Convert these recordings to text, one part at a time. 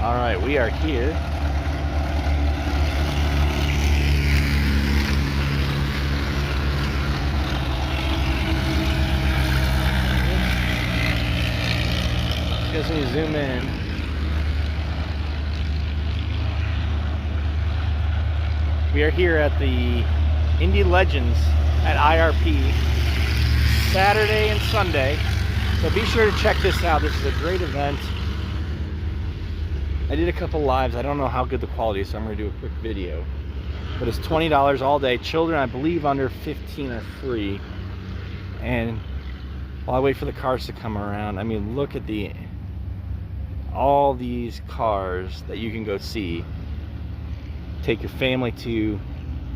All right, we are here. Just need to zoom in. We are here at the Indy Legends at IRP Saturday and Sunday. So be sure to check this out. This is a great event. I did a couple lives. I don't know how good the quality is, so I'm going to do a quick video. But it's $20 all day. Children, I believe, under 15 are free. And while I wait for the cars to come around, I mean, look at all these cars that you can go see. Take your family to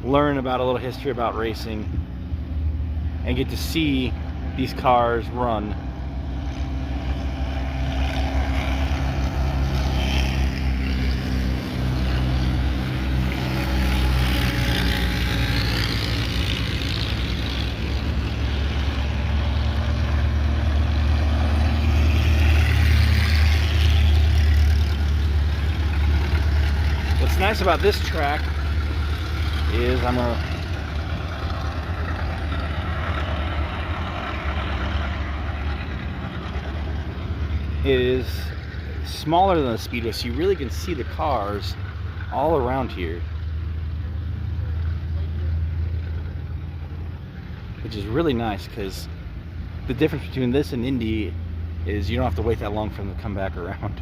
learn about a little history about racing and get to see these cars run. What's nice about this track is it is smaller than the speedway, so you really can see the cars all around here, which is really nice, because the difference between this and Indy is you don't have to wait that long for them to come back around.